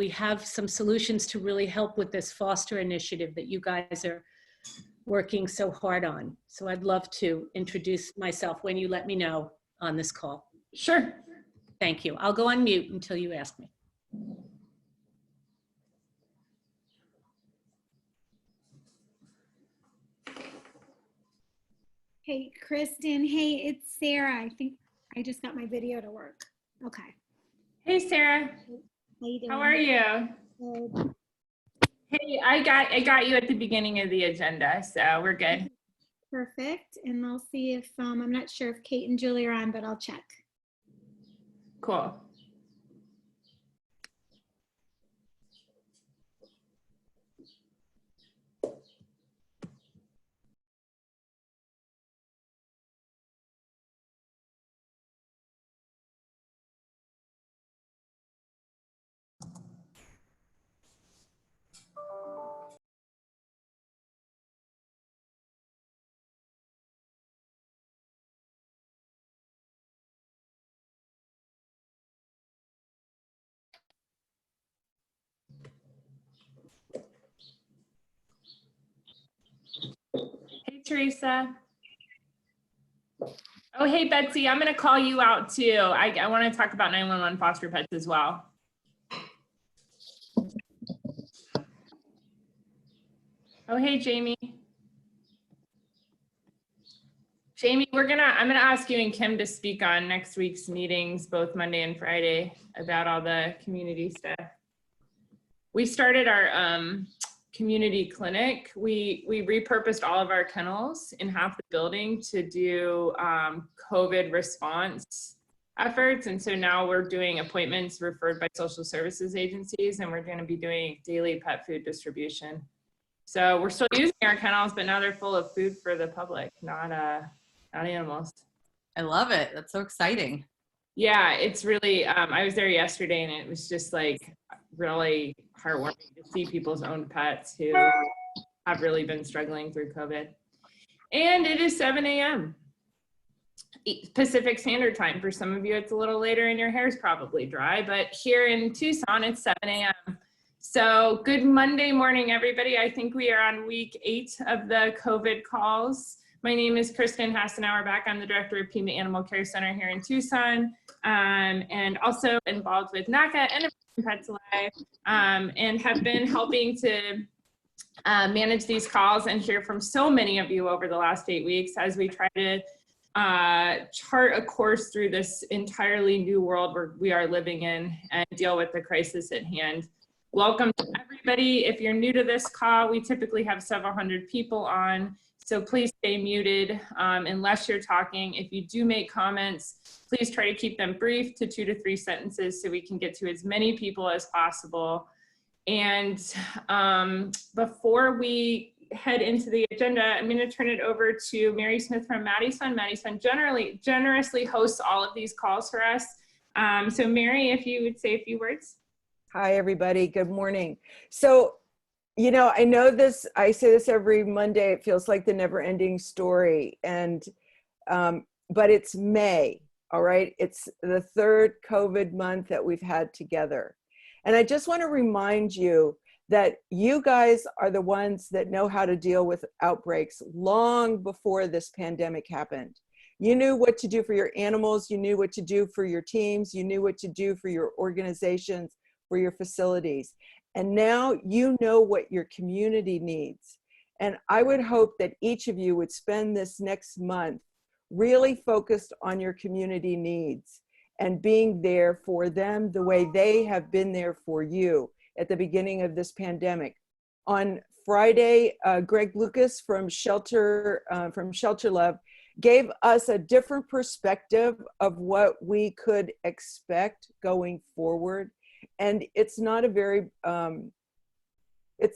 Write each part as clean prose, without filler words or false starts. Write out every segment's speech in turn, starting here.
we have some solutions to really help with this foster initiative that you guys are working so hard on. So I'd love to introduce myself when you let me know on this call. Sure. Thank you. I'll go on mute until you ask me. Hey, Kristen. Hey, it's Sarah. I think I just got my video to work. Okay. Hey, Sarah. How you doing? How are you? Good. Hey, I got you at the beginning of the agenda, so we're good. Perfect. And I'll see if, I'm not sure if Kate and Julie are on, but I'll check. Cool. Hey, Teresa. Oh, hey, Betsy, I'm going to call you out too. I want to talk about 911 foster pets as well. Oh, hey, Jamie. Jamie, I'm going to ask you and Kim to speak on next week's meetings, both Monday and Friday, about all the community stuff. We started our community clinic. We repurposed all of our kennels in half the building to do COVID response efforts. And so now we're doing appointments referred by social services agencies, and we're going to be doing daily pet food distribution. So we're still using our kennels, but now they're full of food for the public, not animals. I love it. That's so exciting. Yeah, it's really, I was there yesterday and it was just like really heartwarming to see people's own pets who have really been struggling through COVID. And it is 7 a.m. Pacific Standard Time. For some of you, it's a little later and your hair's probably dry, but here in Tucson, it's 7 a.m. So good Monday morning, everybody. I think we are on week 8 of the COVID calls. My name is Kristen Hassenauer-Back. I'm the director of Pima Animal Care Center here in Tucson, and also involved with NACA and Pets Alive, and have been helping to manage these calls and hear from so many of you over the last 8 weeks as we try to chart a course through this entirely new world where we are living in and deal with the crisis at hand. Welcome to everybody. If you're new to this call, we typically have several hundred people on. So please stay muted unless you're talking. If you do make comments, please try to keep them brief to 2 to 3 sentences so we can get to as many people as possible. And before we head into the agenda, I'm going to turn it over to Mary Smith from Maddie's Fund. Maddie's Fund generously hosts all of these calls for us. So Mary, if you would say a few words. Hi, everybody. Good morning. So, you know, I know this, I say this every Monday, it feels like the never ending story. And, but it's May, all right? It's the 3rd COVID month that we've had together. And I just want to remind you that you guys are the ones that know how to deal with outbreaks long before this pandemic happened. You knew what to do for your animals, you knew what to do for your teams, you knew what to do for your organizations, for your facilities. And now you know what your community needs. And I would hope that each of you would spend this next month really focused on your community needs and being there for them the way they have been there for you at the beginning of this pandemic. On Friday, Greg Lucas from Shelter Love gave us a different perspective of what we could expect going forward. And it's not a very, it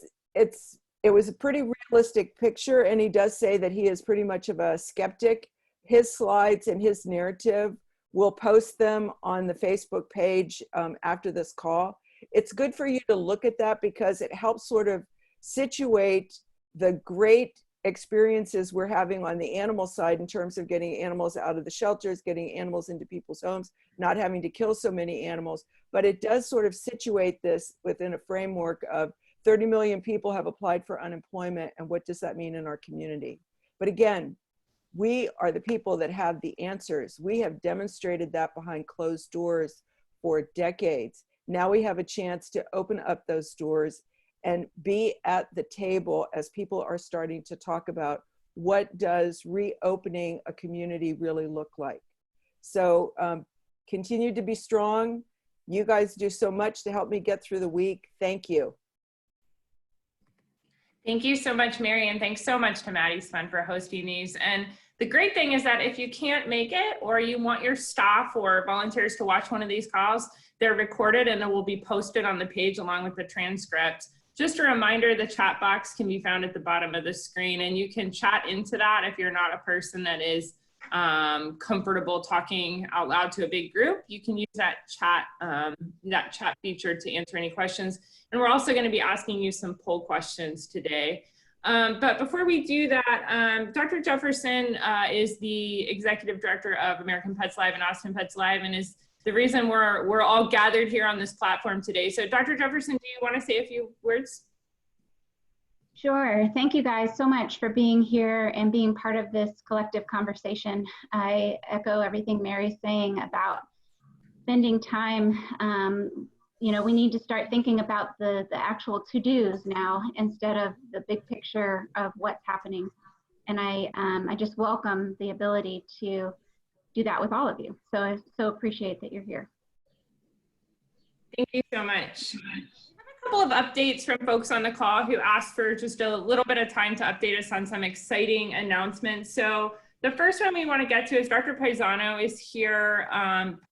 was a pretty realistic picture. And he does say that he is pretty much of a skeptic. His slides and his narrative, we'll post them on the Facebook page after this call. It's good for you to look at that because it helps sort of situate the great experiences we're having on the animal side in terms of getting animals out of the shelters, getting animals into people's homes, not having to kill so many animals. But it does sort of situate this within a framework of 30 million people have applied for unemployment, and what does that mean in our community? But again, we are the people that have the answers. We have demonstrated that behind closed doors for decades. Now we have a chance to open up those doors and be at the table as people are starting to talk about what does reopening a community really look like. So continue to be strong. You guys do so much to help me get through the week. Thank you. Thank you so much, Mary, and thanks so much to Maddie's Fund for hosting these. And the great thing is that if you can't make it, or you want your staff or volunteers to watch one of these calls, they're recorded and it will be posted on the page along with the transcript. Just a reminder, the chat box can be found at the bottom of the screen, and you can chat into that if you're not a person that is comfortable talking out loud to a big group. You can use that chat feature to answer any questions. And we're also going to be asking you some poll questions today. But before we do that, Dr. Jefferson is the Executive Director of American Pets Live and Austin Pets Live, and is the reason we're all gathered here on this platform today. So Dr. Jefferson, do you want to say a few words? Sure. Thank you guys so much for being here and being part of this collective conversation. I echo everything Mary's saying about spending time. You know, we need to start thinking about the actual to-dos now instead of the big picture of what's happening. And I just welcome the ability to do that with all of you. So I so appreciate that you're here. Thank you so much. We have a couple of updates from folks on the call who asked for just a little bit of time to update us on some exciting announcements. So the first one we want to get to is Dr. Paisano is here,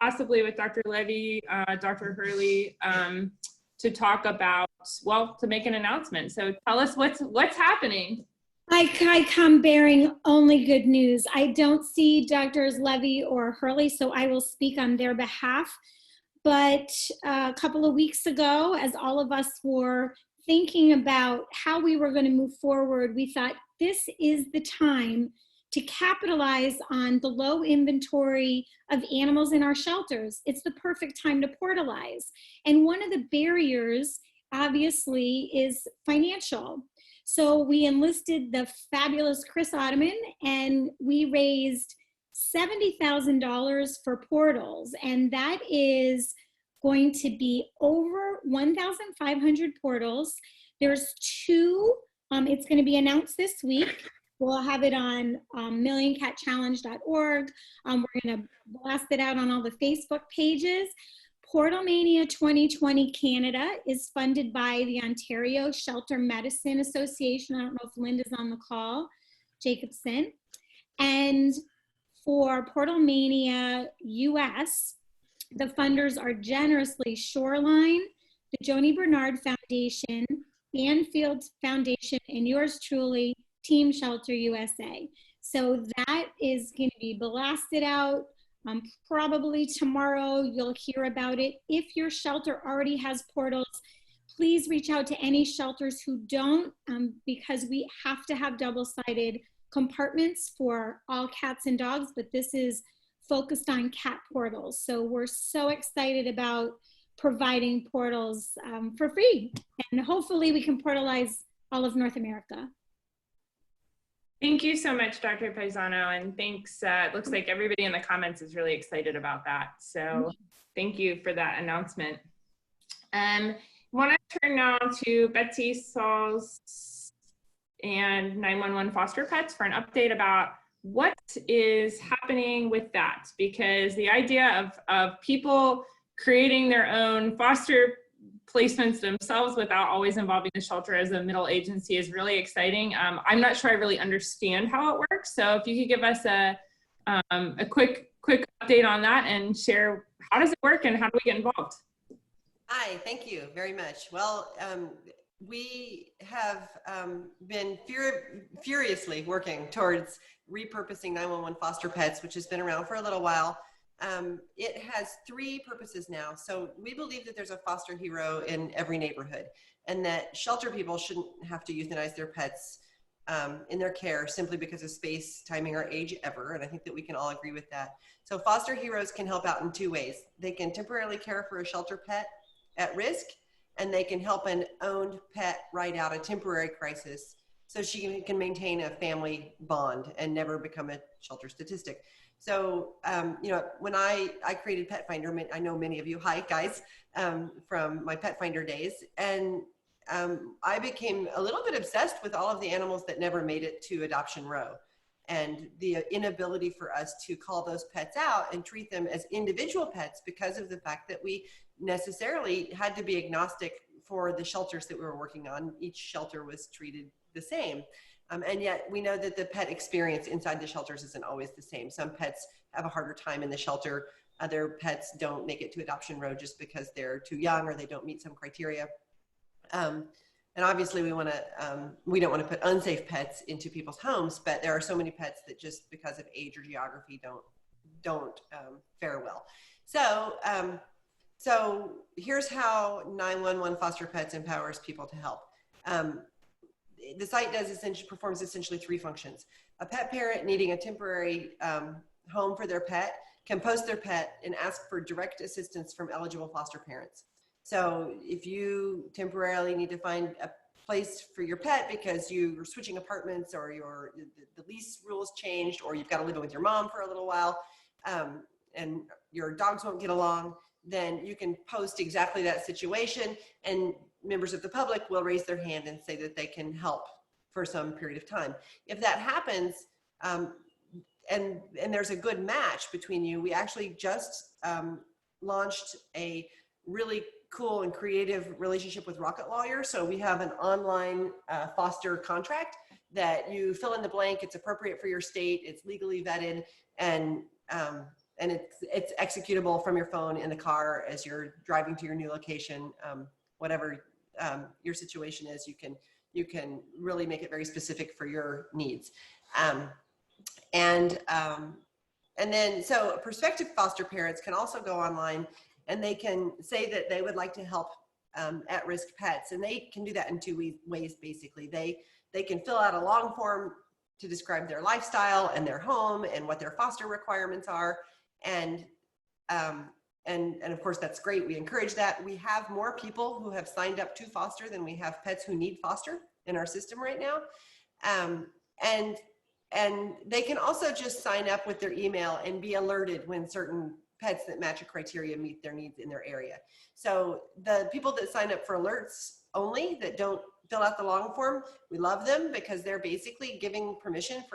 possibly with Dr. Levy, Dr. Hurley, to talk about, well, to make an announcement. So tell us what's happening. I come bearing only good news. I don't see Drs. Levy or Hurley, so I will speak on their behalf. But a couple of weeks ago, as all of us were thinking about how we were going to move forward, we thought this is the time to capitalize on the low inventory of animals in our shelters. It's the perfect time to portalize. And one of the barriers, obviously, is financial. So we enlisted the fabulous Chris Ottoman, and we raised $70,000 for portals. And that is going to be over 1,500 portals. There's two, it's going to be announced this week. We'll have it on millioncatchallenge.org. We're going to blast it out on all the Facebook pages. Portal Mania 2020 Canada is funded by the Ontario Shelter Medicine Association. I don't know if Linda's on the call, Jacobson. And for Portal Mania US, the funders are generously Shoreline, the Joni Bernard Foundation, Banfield Foundation, and yours truly, Team Shelter USA. So that is going to be blasted out. Probably tomorrow you'll hear about it. If your shelter already has portals, please reach out to any shelters who don't, because we have to have double-sided compartments for all cats and dogs, but this is focused on cat portals. So we're so excited about providing portals for free, and hopefully we can portalize all of North America. Thank you so much, Dr. Paisano, and thanks. It looks like everybody in the comments is really excited about that. So thank you for that announcement. I want to turn now to Betsy Sauls and 911 Foster Pets for an update about what is happening with that, because the idea of people creating their own foster placements themselves without always involving the shelter as a middle agency is really exciting. I'm not sure I really understand how it works. So if you could give us a quick update on that and share, how does it work and how do we get involved? Hi, thank you very much. Well, we have been furiously working towards repurposing 911 Foster Pets, which has been around for a little while. It has three purposes now. So we believe that there's a foster hero in every neighborhood, and that shelter people shouldn't have to euthanize their pets in their care simply because of space, timing, or age ever. And I think that we can all agree with that. So foster heroes can help out in two ways. They can temporarily care for a shelter pet at risk, and they can help an owned pet ride out a temporary crisis so she can maintain a family bond and never become a shelter statistic. So, you know, when I created Pet Finder, I know many of you, hi guys, from my Pet Finder days, and I became a little bit obsessed with all of the animals that never made it to adoption row, and the inability for us to call those pets out and treat them as individual pets because of the fact that we necessarily had to be agnostic for the shelters that we were working on. Each shelter was treated the same. And yet we know that the pet experience inside the shelters isn't always the same. Some pets have a harder time in the shelter. Other pets don't make it to adoption row just because they're too young or they don't meet some criteria. And obviously we don't want to put unsafe pets into people's homes, but there are so many pets that just because of age or geography don't fare well. So here's how 911 Foster Pets empowers people to help. The site performs essentially three functions. A pet parent needing a temporary home for their pet can post their pet and ask for direct assistance from eligible foster parents. So if you temporarily need to find a place for your pet because you're switching apartments or the lease rules changed, or you've got to live with your mom for a little while, and your dogs won't get along, then you can post exactly that situation, and members of the public will raise their hand and say that they can help for some period of time. If that happens, and there's a good match between you, we actually just launched a really cool and creative relationship with Rocket Lawyer. So we have an online foster contract that you fill in the blank. It's appropriate for your state. It's legally vetted, and it's executable from your phone in the car as you're driving to your new location. Whatever your situation is, you can really make it very specific for your needs. And then so prospective foster parents can also go online and they can say that they would like to help at-risk pets, and they can do that in two ways basically. They can fill out a long form to describe their lifestyle and their home and what their foster requirements are, and of course that's great. We encourage that. We have more people who have signed up to foster than we have pets who need foster in our system right now, and they can also just sign up with their email and be alerted when certain pets that match a criteria meet their needs in their area. So the people that sign up for alerts only, that don't fill out the long form, we love them because they're basically giving permission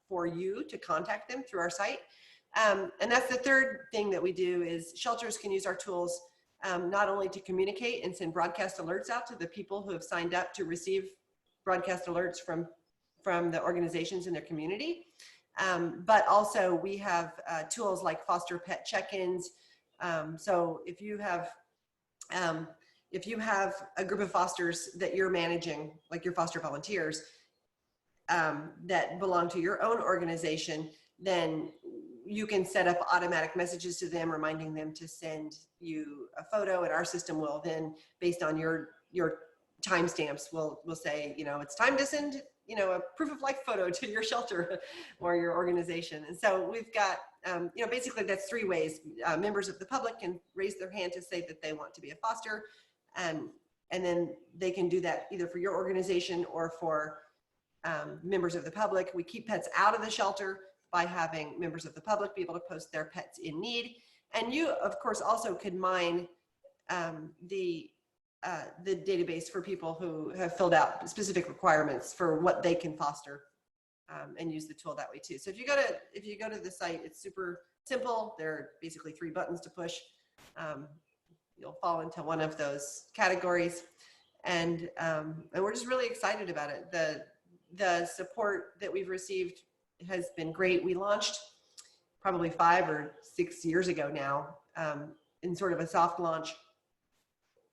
for you to contact them through our site. And that's the third thing that we do is shelters can use our tools not only to communicate and send broadcast alerts out to the people who have signed up to receive broadcast alerts from the organizations in their community, but also we have tools like foster pet check-ins. So if you have a group of fosters that you're managing, like your foster volunteers, that belong to your own organization, then you can set up automatic messages to them reminding them to send you a photo, and our system will then, based on your timestamps, will say, you know, it's time to send, you know, a proof of life photo to your shelter or your organization. And so we've got, you know, basically that's three ways. Members of the public can raise their hand to say that they want to be a foster, and then they can do that either for your organization or for members of the public. We keep pets out of the shelter by having members of the public be able to post their pets in need. And you, of course, also could mine the database for people who have filled out specific requirements for what they can foster, and use the tool that way too. So if you go to the site, it's super simple. There are basically 3 buttons to push. You'll fall into one of those categories, and we're just really excited about it. The support that we've received has been great. We launched probably 5 or 6 years ago now, in sort of a soft launch.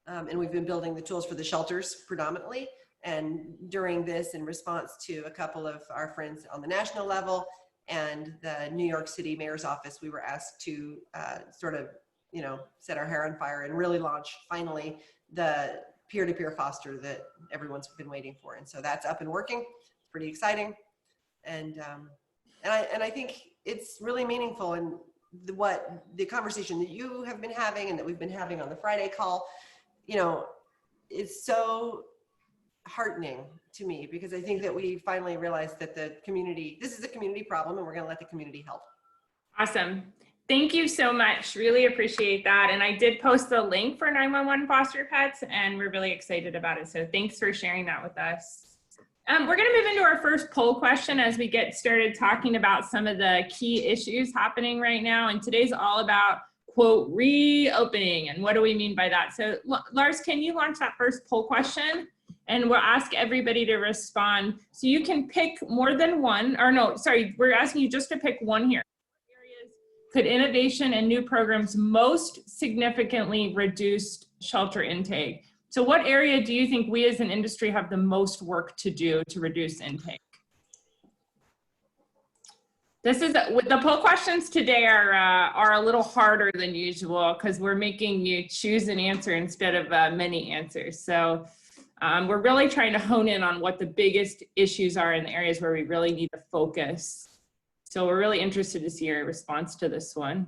And we've been building the tools for the shelters predominantly. And during this, in response to a couple of our friends on the national level and the New York City Mayor's office, we were asked to sort of, you know, set our hair on fire and really launch finally the peer-to-peer foster that everyone's been waiting for. And so that's up and working. pretty exciting. And I think it's really meaningful, and what the conversation that you have been having and that we've been having on the Friday call, you know, is so heartening to me, because I think that we finally realized that the community, this is a community problem, and we're going to let the community help. Awesome. Thank you so much. Really appreciate that. And I did post the link for 911 foster pets, and we're really excited about it. So thanks for sharing that with us. We're going to move into our first poll question as we get started talking about some of the key issues happening right now. And today's all about, quote, reopening. And what do we mean by that? So Lars, can you launch that first poll question? And we'll ask everybody to respond. So you can pick more than one, or no, sorry, we're asking you just to pick one here. What areas could innovation and new programs most significantly reduce shelter intake? So what area do you think we as an industry have the most work to do to reduce intake? This is, the poll questions today are a little harder than usual because we're making you choose an answer instead of many answers. So we're really trying to hone in on what the biggest issues are in the areas where we really need to focus. So we're really interested to see your response to this one.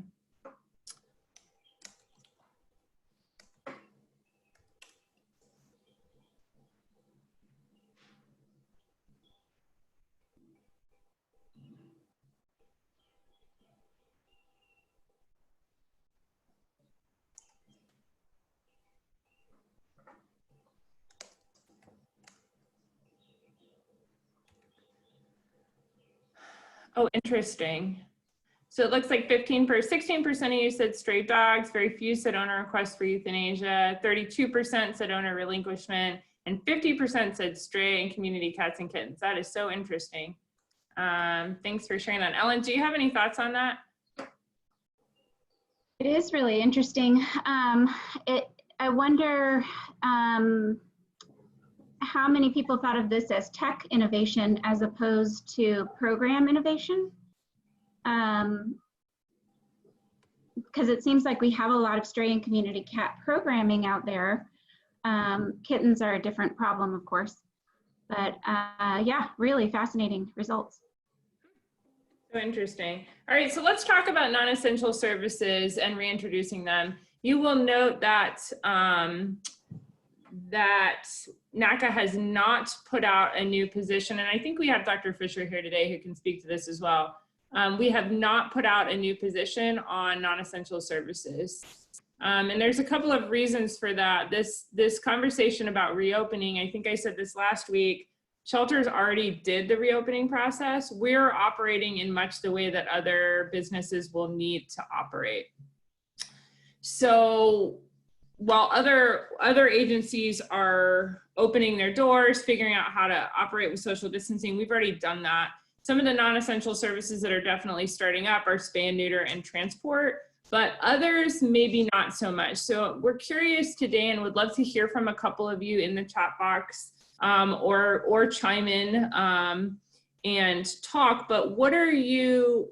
Oh, interesting. So it looks like 16% of you said stray dogs, very few said owner request for euthanasia, 32% said owner relinquishment, and 50% said stray and community cats and kittens. That is so interesting. Thanks for sharing that. Ellen, do you have any thoughts on that? It is really interesting. I wonder how many people thought of this as tech innovation as opposed to program innovation? Because it seems like we have a lot of stray and community cat programming out there. Kittens are a different problem, of course. But yeah, really fascinating results. So interesting. All right, so let's talk about non-essential services and reintroducing them. You will note that that NACA has not put out a new position, and I think we have Dr. Fisher here today who can speak to this as well. We have not put out a new position on non-essential services. And there's a couple of reasons for that. This conversation about reopening, I think I said this last week, shelters already did the reopening process. We're operating in much the way that other businesses will need to operate. So while other agencies are opening their doors, figuring out how to operate with social distancing, we've already done that. Some of the non-essential services that are definitely starting up are spay and neuter and transport, but others maybe not so much. So we're curious today and would love to hear from a couple of you in the chat box or chime in and talk, but what are you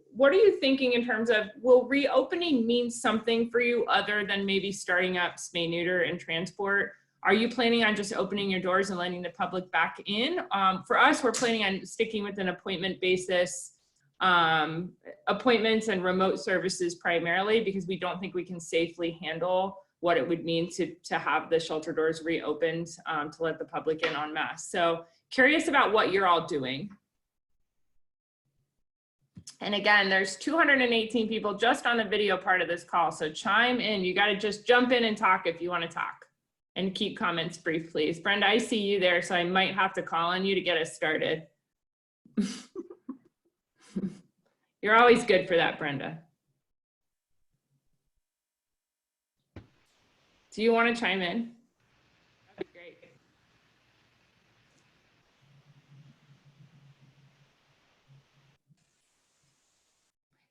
thinking in terms of, will reopening mean something for you other than maybe starting up spay, neuter, and transport? Are you planning on just opening your doors and letting the public back in? For us, we're planning on sticking with an appointment basis, appointments and remote services primarily, because we don't think we can safely handle what it would mean to have the shelter doors reopened to let the public in en masse. So curious about what you're all doing. And again, there's 218 people just on the video part of this call, so chime in. You got to just jump in and talk if you want to talk, and keep comments brief, please. Brenda, I see you there, so I might have to call on you to get us started. You're always good for that, Brenda. Do you want to chime in? That'd be great.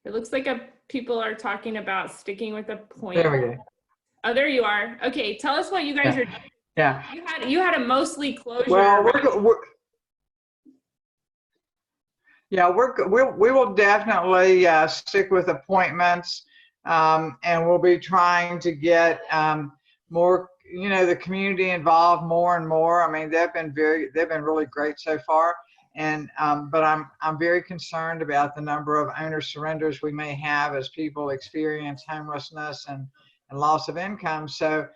It looks like people are talking about sticking with a point. There we go. Oh, there you are. Okay, tell us what you guys are doing. Yeah. You had a mostly closure. Well, right? we will definitely stick with appointments, and we'll be trying to get more, the community involved more and more. I mean, they've been really great so far. And but I'm very concerned about the number of owner surrenders we may have as people experience homelessness and loss of income. So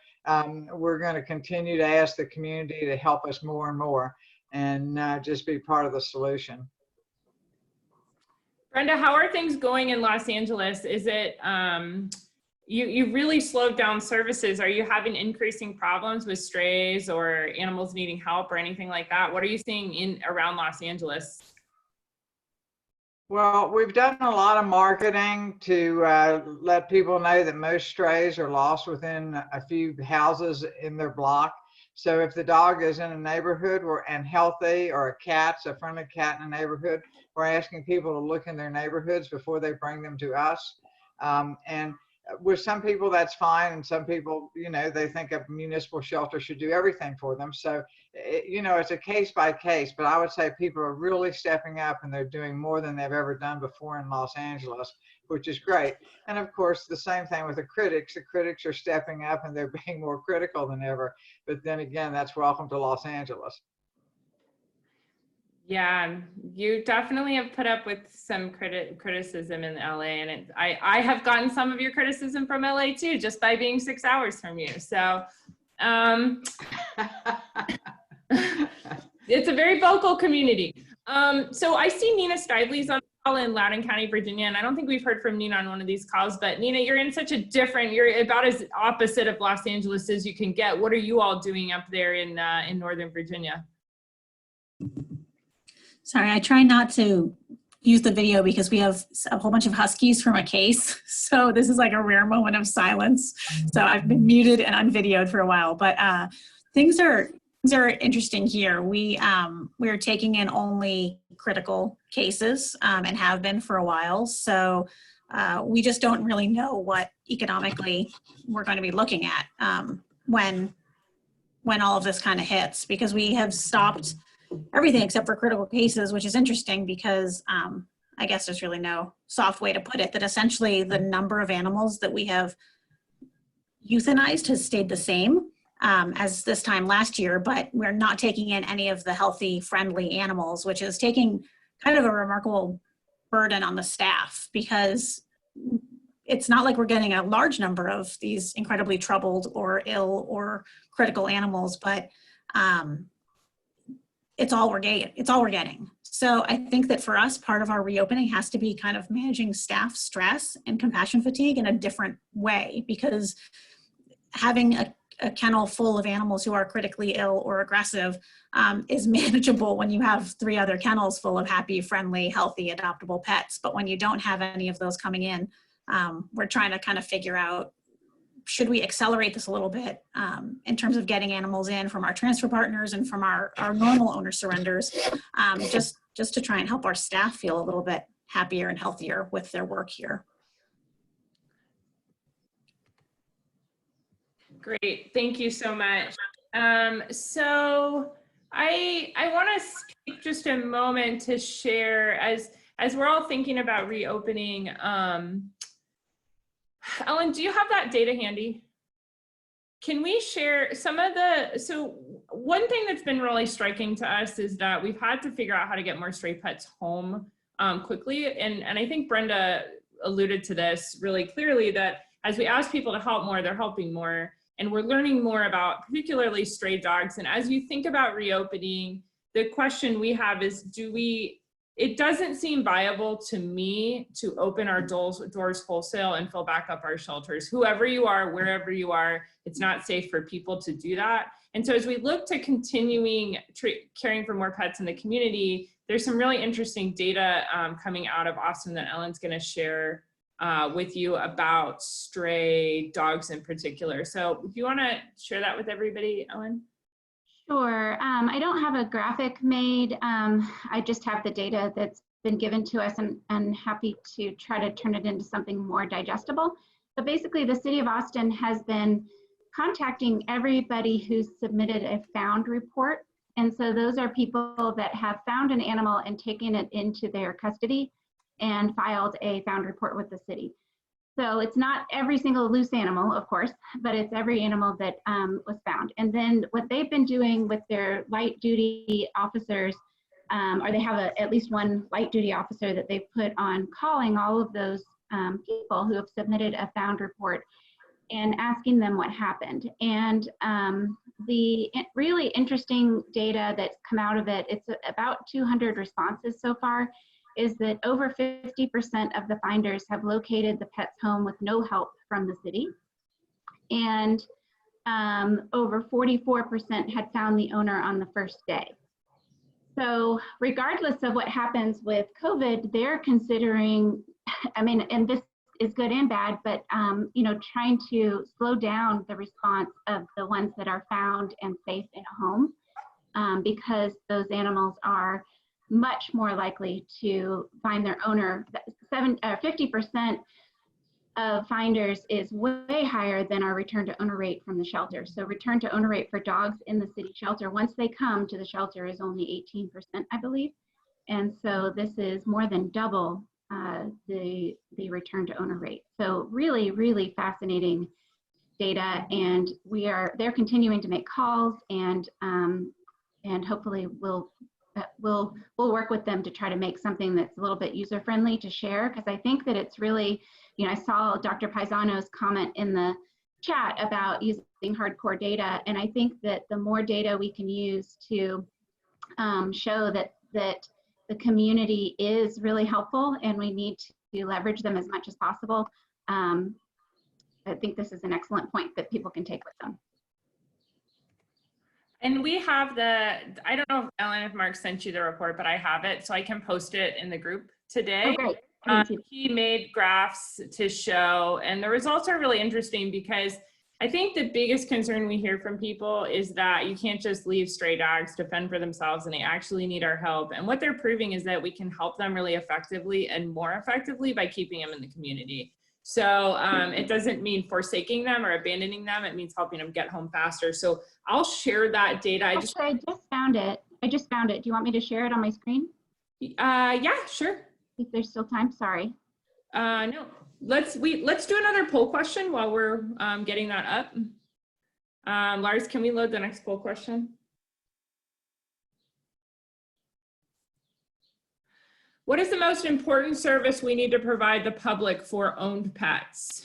we're going to continue to ask the community to help us more and more, and just be part of the solution. Brenda, how are things going in Los Angeles? Is it, you really slowed down services. Are you having increasing problems with strays or animals needing help or anything like that? What are you seeing around Los Angeles? Well, we've done a lot of marketing to let people know that most strays are lost within a few houses in their block. So if the dog is in a neighborhood and healthy, or a cat's a friendly cat in a neighborhood, we're asking people to look in their neighborhoods before they bring them to us. And with some people that's fine, and some people, you know, they think a municipal shelter should do everything for them. So, you know, it's a case by case, but I would say people are really stepping up, and they're doing more than they've ever done before in Los Angeles, which is great. And of course, the same thing with the critics. The critics are stepping up, and they're being more critical than ever. But then again, that's welcome to Los Angeles. Yeah, you definitely have put up with some criticism in LA, and I have gotten some of your criticism from LA too, just by being 6 hours from you. So it's a very vocal community. So I see Nina Stively's on the call in Loudoun County, Virginia, and I don't think we've heard from Nina on one of these calls, but Nina, you're in such a different, you're about as opposite of Los Angeles as you can get. What are you all doing up there in Northern Virginia? Sorry, I try not to use the video because we have a whole bunch of huskies from a case. So this is like a rare moment of silence. So I've been muted and unvideoed for a while, but things are interesting here. We're taking in only critical cases and have been for a while. So we just don't really know what economically we're going to be looking at when all of this kind of hits, because we have stopped everything except for critical cases, which is interesting because I guess there's really no soft way to put it, that essentially the number of animals that we have euthanized has stayed the same as this time last year, but we're not taking in any of the healthy, friendly animals, which is taking kind of a remarkable burden on the staff, because it's not like we're getting a large number of these incredibly troubled or ill or critical animals, but it's all we're getting. So I think that for us, part of our reopening has to be kind of managing staff stress and compassion fatigue in a different way, because having a kennel full of animals who are critically ill or aggressive is manageable when you have 3 other kennels full of happy, friendly, healthy, adoptable pets. But when you don't have any of those coming in, we're trying to kind of figure out, should we accelerate this a little bit in terms of getting animals in from our transfer partners and from our normal owner surrenders, just to try and help our staff feel a little bit happier and healthier with their work here. Great, thank you so much. So I want to take just a moment to share, as we're all thinking about reopening. Ellen, do you have that data handy? Can we share some of so one thing that's been really striking to us is that we've had to figure out how to get more stray pets home quickly. And I think Brenda alluded to this really clearly, that as we ask people to help more, they're helping more. And we're learning more about particularly stray dogs. And as you think about reopening, the question we have is, it doesn't seem viable to me to open our doors wholesale and fill back up our shelters. Whoever you are, wherever you are, it's not safe for people to do that. And so as we look to continuing caring for more pets in the community, there's some really interesting data coming out of Austin that Ellen's gonna share with you about stray dogs in particular. So if you wanna share that with everybody, Ellen? Sure. I don't have a graphic made. I just have the data that's been given to us, and happy to try to turn it into something more digestible. But basically, the city of Austin has been contacting everybody who's submitted a found report. And so those are people that have found an animal and taken it into their custody and filed a found report with the city. So it's not every single loose animal, of course, but it's every animal that was found. And then what they've been doing with their light duty officers or they have at least one light duty officer that they've put on calling all of those people who have submitted a found report and asking them what happened. And the really interesting data that's come out of it, it's about 200 responses so far, is that over 50% of the finders have located the pet's home with no help from the city. And over 44% had found the owner on the first day. So regardless of what happens with COVID, they're considering, I mean, and this is good and bad, but trying to slow down the response of the ones that are found and safe in a home, because those animals are much more likely to find their owner. 50% of finders is way higher than our return to owner rate from the shelter. So return to owner rate for dogs in the city shelter, once they come to the shelter, is only 18%, I believe. And so this is more than double the return to owner rate. So really, really fascinating data, and they're continuing to make calls, and hopefully we'll work with them to try to make something that's a little bit user friendly to share, because I think that it's really, I saw Dr. Paisano's comment in the chat about using hardcore data, and I think that the more data we can use to show that the community is really helpful and we need to leverage them as much as possible, I think this is an excellent point that people can take with them. And we have I don't know, Ellen, if Mark sent you the report, but I have it, so I can post it in the group today. Oh, great. He made graphs to show, and the results are really interesting, because I think the biggest concern we hear from people is that you can't just leave stray dogs to fend for themselves, and they actually need our help. And what they're proving is that we can help them really effectively and more effectively by keeping them in the community. So it doesn't mean forsaking them or abandoning them. It means helping them get home faster. So I'll share that data. I just found it. Do you want me to share it on my screen? Yeah, sure. If there's still time, sorry. No, let's do another poll question while we're getting that up. Lars, can we load the next poll question? What is the most important service we need to provide the public for owned pets?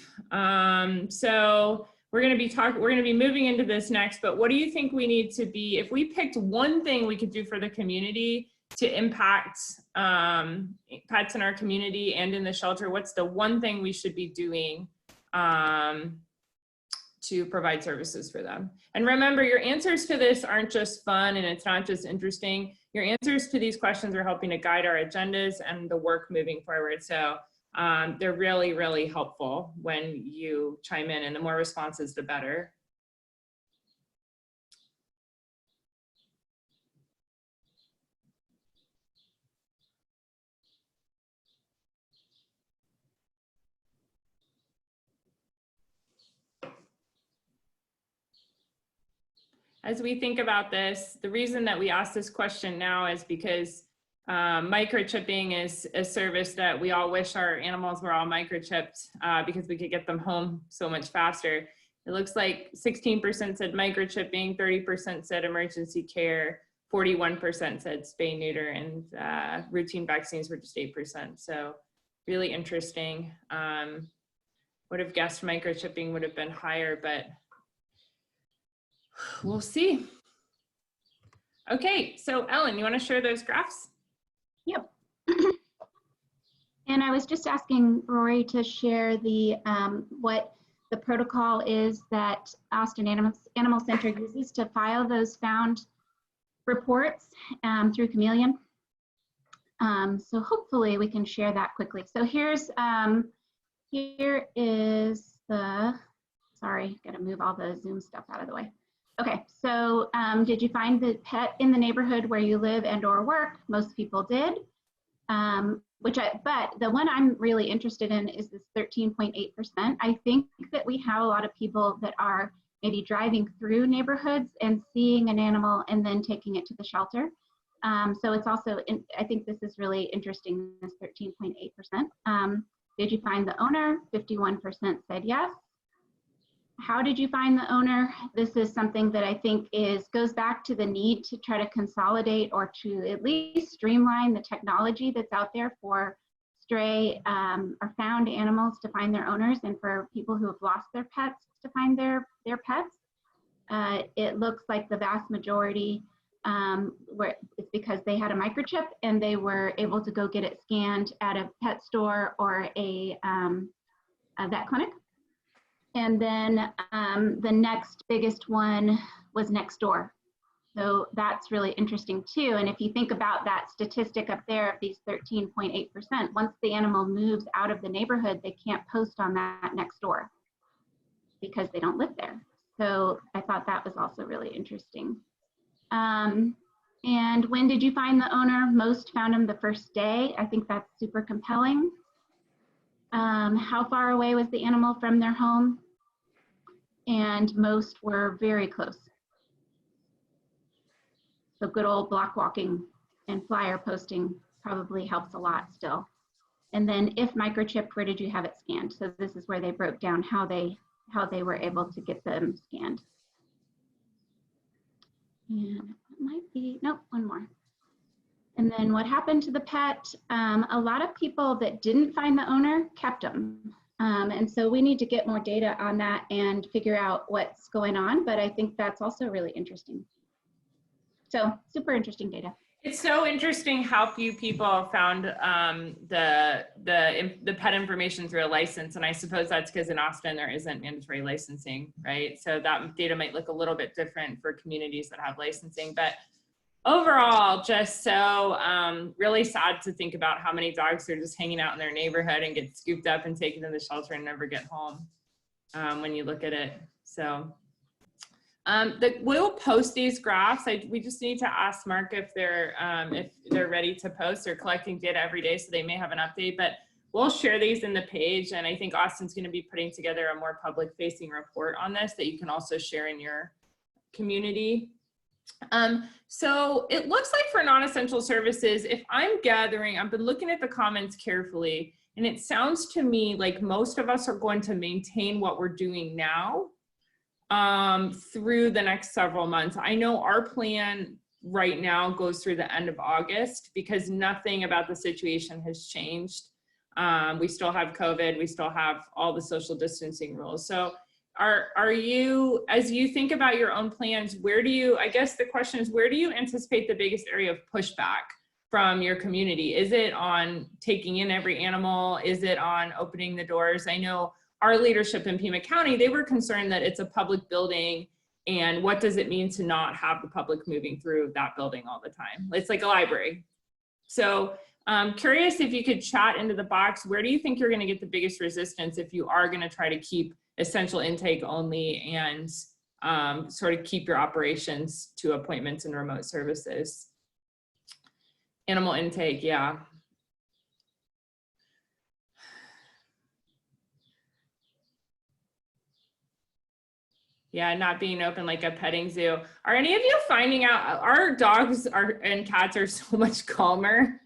So we're going to be moving into this next, but what do you think we need to be, if we picked one thing we could do for the community to impact pets in our community and in the shelter, what's the one thing we should be doing to provide services for them? And remember, your answers to this aren't just fun and it's not just interesting. Your answers to these questions are helping to guide our agendas and the work moving forward. So they're really, really helpful when you chime in, and the more responses, the better. As we think about this, the reason that we ask this question now is because microchipping is a service that we all wish our animals were all microchipped because we could get them home so much faster. It looks like 16% said microchipping, 30% said emergency care, 41% said spay, neuter, and routine vaccines were just 8%. So really interesting. Would have guessed microchipping would have been higher, but we'll see. Okay, so Ellen, you want to share those graphs? Yep. And I was just asking Rory to share the what the protocol is that Austin Animal Center uses to file those found reports through Chameleon. So hopefully we can share that quickly. So here is the, sorry, gotta move all the Zoom stuff out of the way. Okay, so did you find the pet in the neighborhood where you live and or work? Most people did. But the one I'm really interested in is this 13.8%. I think that we have a lot of people that are maybe driving through neighborhoods and seeing an animal and then taking it to the shelter. So it's also, I think this is really interesting, this 13.8%. Did you find the owner? 51% said yes. how did you find the owner? This is something that I think goes back to the need to try to consolidate or to at least streamline the technology that's out there for stray or found animals to find their owners, and for people who have lost their pets to find their pets. It looks like the vast majority it's because they had a microchip and they were able to go get it scanned at a pet store or a vet clinic. And then the next biggest one was next door. So that's really interesting too. And if you think about that statistic up there of these 13.8%, once the animal moves out of the neighborhood, they can't post on that next door because they don't live there. So I thought that was also really interesting. And when did you find the owner? Most found him the first day. I think that's super compelling. How far away was the animal from their home? And most were very close. So good old block walking and flyer posting probably helps a lot still. And then if microchipped, where did you have it scanned? So this is where they broke down how they were able to get them scanned. And it might be, nope, one more. And then what happened to the pet? A lot of people that didn't find the owner kept them. And so we need to get more data on that and figure out what's going on. But I think that's also really interesting. So super interesting data. It's so interesting how few people found the pet information through a license. And I suppose that's because in Austin, there isn't mandatory licensing, right? So that data might look a little bit different for communities that have licensing. But overall, just so really sad to think about how many dogs are just hanging out in their neighborhood and get scooped up and taken to the shelter and never get home when you look at it. So we'll post these graphs. We just need to ask Mark if they're ready to post. They're collecting data every day, so they may have an update, but we'll share these in the page. And I think Austin's going to be putting together a more public facing report on this that you can also share in your community. So it looks like for non-essential services, if I'm gathering, I've been looking at the comments carefully, and it sounds to me like most of us are going to maintain what we're doing now through the next several months. I know our plan right now goes through the end of August because nothing about the situation has changed. We still have COVID, we still have all the social distancing rules. So are you, as you think about your own plans, I guess the question is, where do you anticipate the biggest area of pushback from your community? Is it on taking in every animal? Is it on opening the doors? I know our leadership in Pima County, they were concerned that it's a public building, and what does it mean to not have the public moving through that building all the time? It's like a library. So I'm curious if you could chat into the box, where do you think you're gonna get the biggest resistance if you are gonna try to keep essential intake only and sort of keep your operations to appointments and remote services? Animal intake, yeah. Yeah, not being open like a petting zoo. Are any of you finding out our dogs and cats are so much calmer?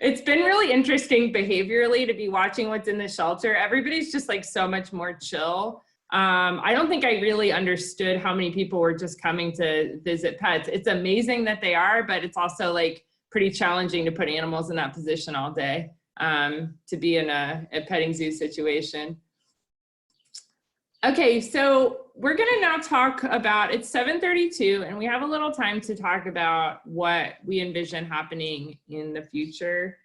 It's been really interesting behaviorally to be watching what's in the shelter. Everybody's just like so much more chill. I don't think I really understood how many people were just coming to visit pets. It's amazing that they are, but it's also like pretty challenging to put animals in that position all day, to be in a petting zoo situation. Okay, so we're gonna now talk about, it's 7:32 and we have a little time to talk about what we envision happening in the future,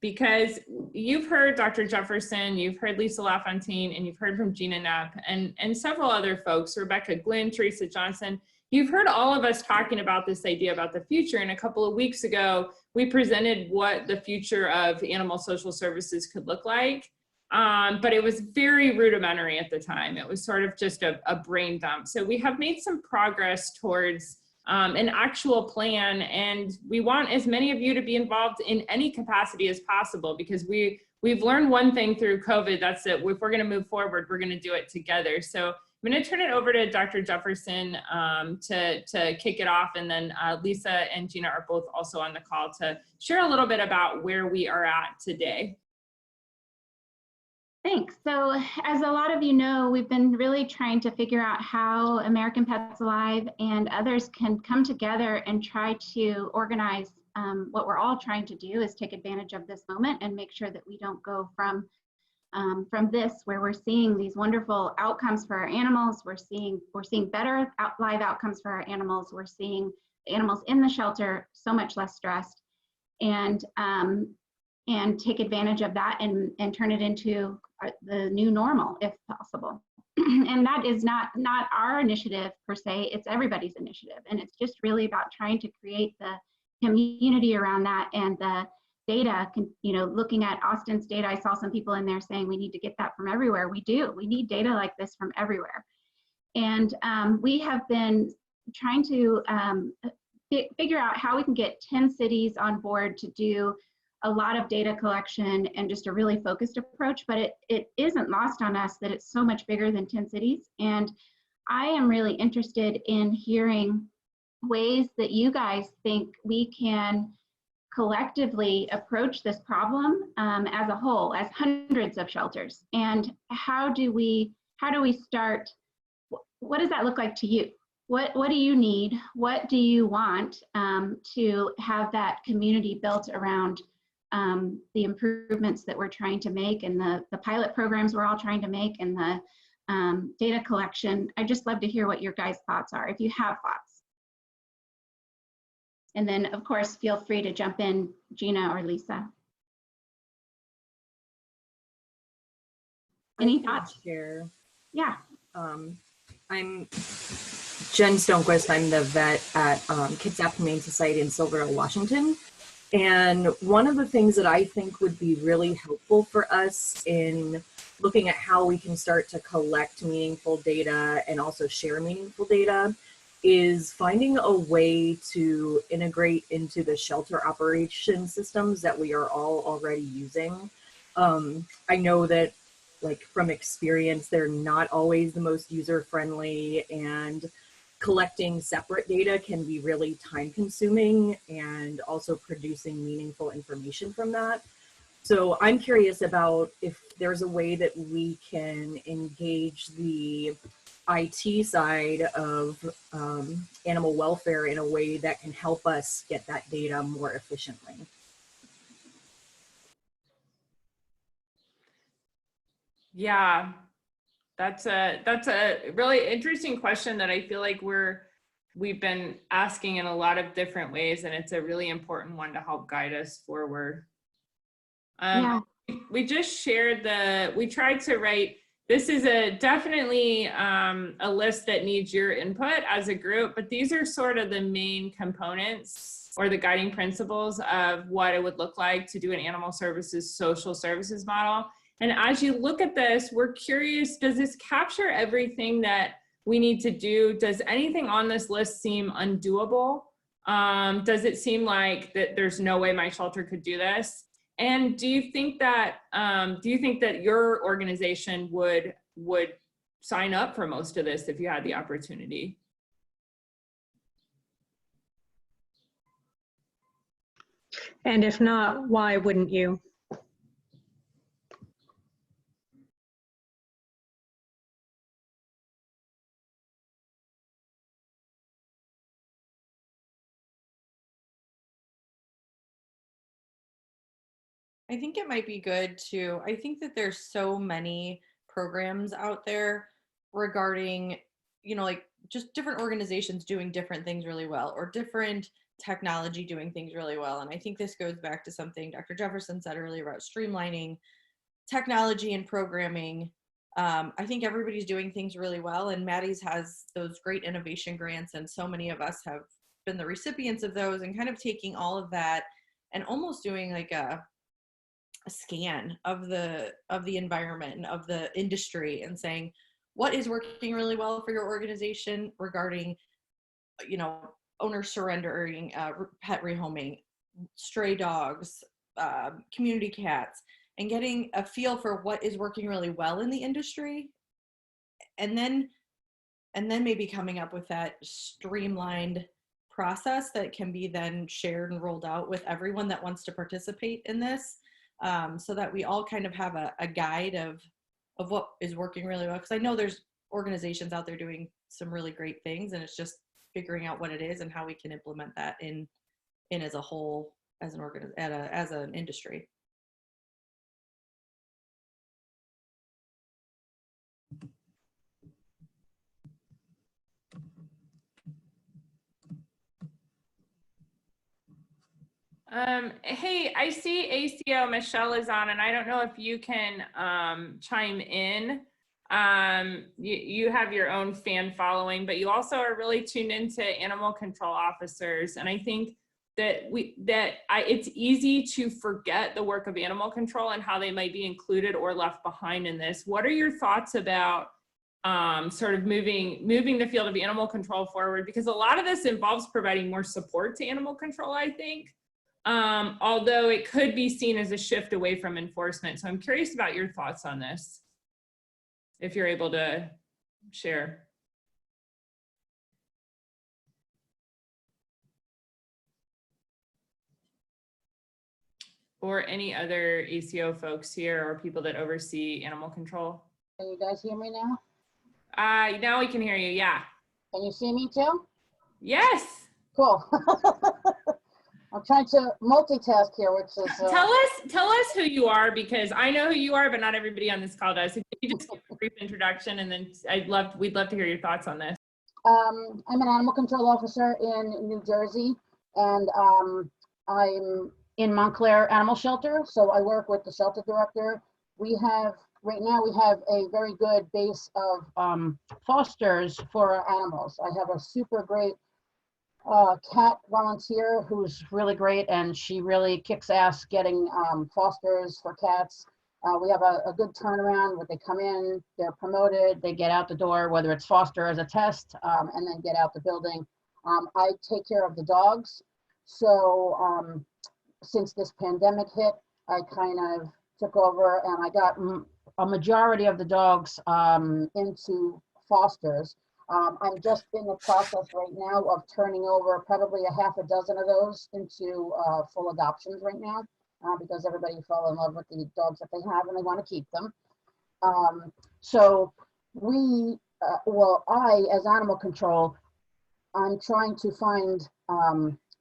because you've heard Dr. Jefferson, you've heard Lisa LaFontaine, and you've heard from Gina Knapp and several other folks, Rebecca Glynn, Teresa Johnson. You've heard all of us talking about this idea about the future, and a couple of weeks ago, we presented what the future of animal social services could look like. But it was very rudimentary at the time. It was sort of just a brain dump. So we have made some progress towards an actual plan, and we want as many of you to be involved in any capacity as possible, because we've learned one thing through COVID, that's that if we're gonna move forward, we're gonna do it together. So I'm gonna turn it over to Dr. Jefferson to kick it off, and then Lisa and Gina are both also on the call to share a little bit about where we are at today. Thanks. So as a lot of you know, we've been really trying to figure out how American Pets Alive and others can come together and try to organize what we're all trying to do is take advantage of this moment and make sure that we don't go from this where we're seeing these wonderful outcomes for our animals. We're seeing better live outcomes for our animals. We're seeing animals in the shelter so much less stressed, and take advantage of that and turn it into the new normal if possible. And that is not our initiative per se, it's everybody's initiative. And it's just really about trying to create the community around that and the data, looking at Austin's data. I saw some people in there saying we need to get that from everywhere. We do, we need data like this from everywhere. And we have been trying to figure out how we can get 10 cities on board to do a lot of data collection and just a really focused approach, but it isn't lost on us that it's so much bigger than 10 cities. And I am really interested in hearing ways that you guys think we can collectively approach this problem as a whole, as hundreds of shelters. And how do we start? What does that look like to you? What do you need? What do you want to have that community built around the improvements that we're trying to make and the pilot programs we're all trying to make and the data collection? I'd just love to hear what your guys' thoughts are, if you have thoughts. And then, of course, feel free to jump in, Gina or Lisa. Any thoughts? Share. Yeah. I'm Jen Stonequist. I'm the vet at Kitsap Humane Society in Silverado, Washington. And one of the things that I think would be really helpful for us in looking at how we can start to collect meaningful data and also share meaningful data is finding a way to integrate into the shelter operation systems that we are all already using. I know that, like, from experience, they're not always the most user-friendly, and collecting separate data can be really time consuming and also producing meaningful information from that. So I'm curious about if there's a way that we can engage the IT side of animal welfare in a way that can help us get that data more efficiently. Yeah, that's a really interesting question that I feel like we've been asking in a lot of different ways, and it's a really important one to help guide us forward. Yeah. We just shared we tried to write, this is definitely a list that needs your input as a group, but these are sort of the main components or the guiding principles of what it would look like to do an animal services, social services model. And as you look at this, we're curious, does this capture everything that we need to do? Does anything on this list seem undoable? Does it seem like that there's no way my shelter could do this? And do you think that your organization would sign up for most of this if you had the opportunity? And if not, why wouldn't you? I think it might be good to, I think that there's so many programs out there regarding, like just different organizations doing different things really well, or different technology doing things really well. And I think this goes back to something Dr. Jefferson said earlier about streamlining technology and programming. I think everybody's doing things really well, and Maddie's has those great innovation grants, and so many of us have been the recipients of those, and kind of taking all of that and almost doing like a scan of the environment and of the industry and saying what is working really well for your organization regarding owner surrendering, pet rehoming, stray dogs, community cats, and getting a feel for what is working really well in the industry, and then maybe coming up with that streamlined process that can be then shared and rolled out with everyone that wants to participate in this. So that we all kind of have a guide of of what is working really well. Because I know there's organizations out there doing some really great things, and it's just figuring out what it is and how we can implement that in as a whole, as an as an industry. Hey, I see ACO Michele is on, and I don't know if you can chime in. You have your own fan following, but you also are really tuned into animal control officers, and I think that it's easy to forget the work of animal control and how they might be included or left behind in this. What are your thoughts about sort of moving the field of animal control forward? Because a lot of this involves providing more support to animal control, I think. Although it could be seen as a shift away from enforcement. So I'm curious about your thoughts on this, if you're able to share. Or any other ACO folks here or people that oversee animal control. Can you guys hear me now? Now we can hear you, yeah. Can you see me too? Yes. Cool. I'm trying to multitask here, which is tell us who you are, because I know who you are, but not everybody on this call does. So can you just give a brief introduction, and then we'd love to hear your thoughts on this. I'm an animal control officer in New Jersey, and I'm in Montclair Animal Shelter. So I work with the shelter director. Right now we have a very good base of fosters for our animals. I have a super great cat volunteer who's really great, and she really kicks ass getting fosters for cats. We have a good turnaround where they come in, they're promoted, they get out the door, whether it's foster as a test, and then get out the building. I take care of the dogs. So since this pandemic hit, I kind of took over, and I got a majority of the dogs into fosters. I'm just in the process right now of turning over probably a half a dozen of those into full adoptions right now, because everybody fell in love with the dogs that they have and they want to keep them. So I, as animal control, I'm trying to find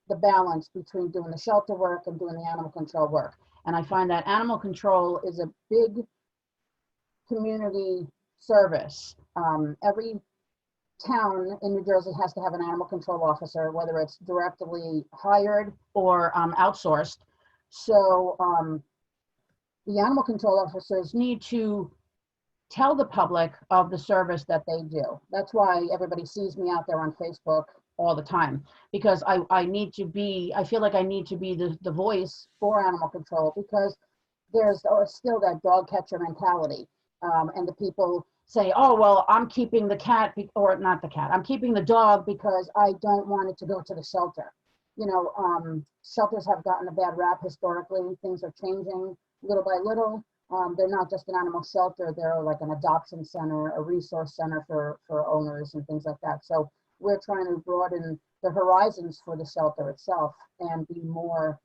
the balance between doing the shelter work and doing the animal control work. And I find that animal control is a big community service. Every town in New Jersey has to have an animal control officer, whether it's directly hired or outsourced. So the animal control officers need to tell the public of the service that they do. That's why everybody sees me out there on Facebook all the time, because I feel like I need to be the voice for animal control, because there's still that dog catcher mentality. And the people say, oh, well, I'm keeping the cat, or not the cat, I'm keeping the dog because I don't want it to go to the shelter. You know, shelters have gotten a bad rap historically. Things are changing little by little. They're not just an animal shelter, they're like an adoption center, a resource center for owners and things like that. So we're trying to broaden the horizons for the shelter itself and be more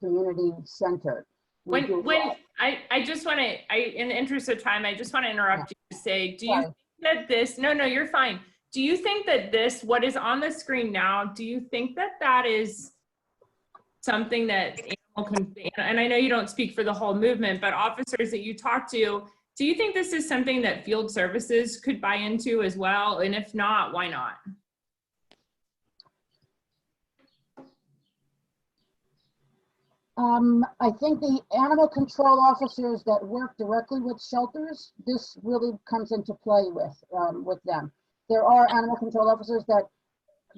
community centered. I just want to, in the interest of time, I just want to interrupt you to say, do you think that this, no, you're fine. Do you think that this, what is on the screen now, do you think that that is something that animal can, and I know you don't speak for the whole movement, but officers that you talk to, do you think this is something that field services could buy into as well? And if not, why not? I think the animal control officers that work directly with shelters, this really comes into play with them. There are animal control officers that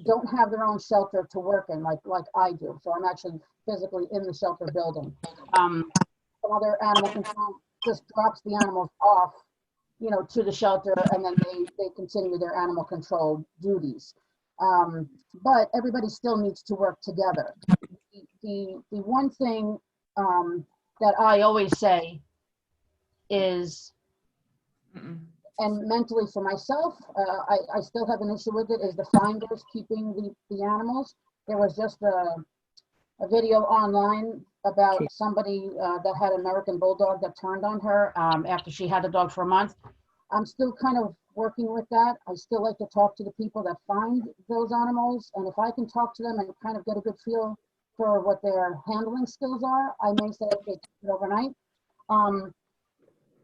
don't have their own shelter to work in, like I do. So I'm actually physically in the shelter building. Other animal control just drops the animals off, you know, to the shelter, and then they continue their animal control duties. But everybody still needs to work together. The one thing that I always say is, and mentally for myself, I still have an issue with it, is the finders keeping the animals. There was just a video online about somebody that had an American Bulldog that turned on her after she had the dog for a month. I'm still kind of working with that. I still like to talk to the people that find those animals. And if I can talk to them and kind of get a good feel for what their handling skills are, I may say, okay, take it overnight.